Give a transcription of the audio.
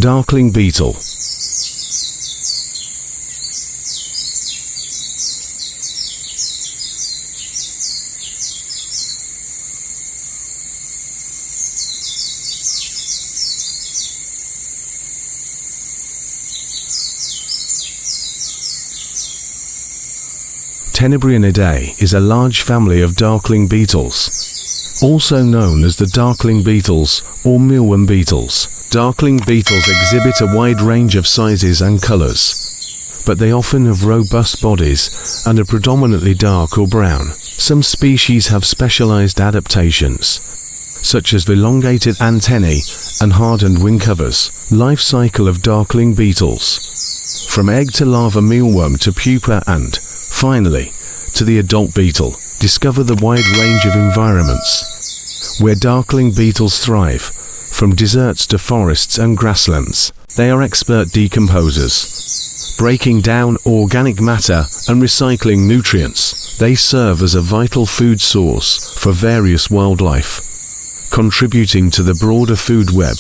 Darkling beetle. Tenebrionidae is a large family of darkling beetles, also known as the darkling beetles or mealworm beetles. Darkling beetles exhibit a wide range of sizes and colors, but they often have robust bodies and are predominantly dark or brown. Some species have specialized adaptations, such as elongated antennae and hardened wing covers. Life cycle of darkling beetles: from egg to larva mealworm to pupa and, finally, to the adult beetle. Discover the wide range of environments where darkling beetles thrive, from deserts to forests and grasslands. They are expert decomposers, breaking down organic matter and recycling nutrients. They serve as a vital food source for various wildlife, contributing to the broader food web.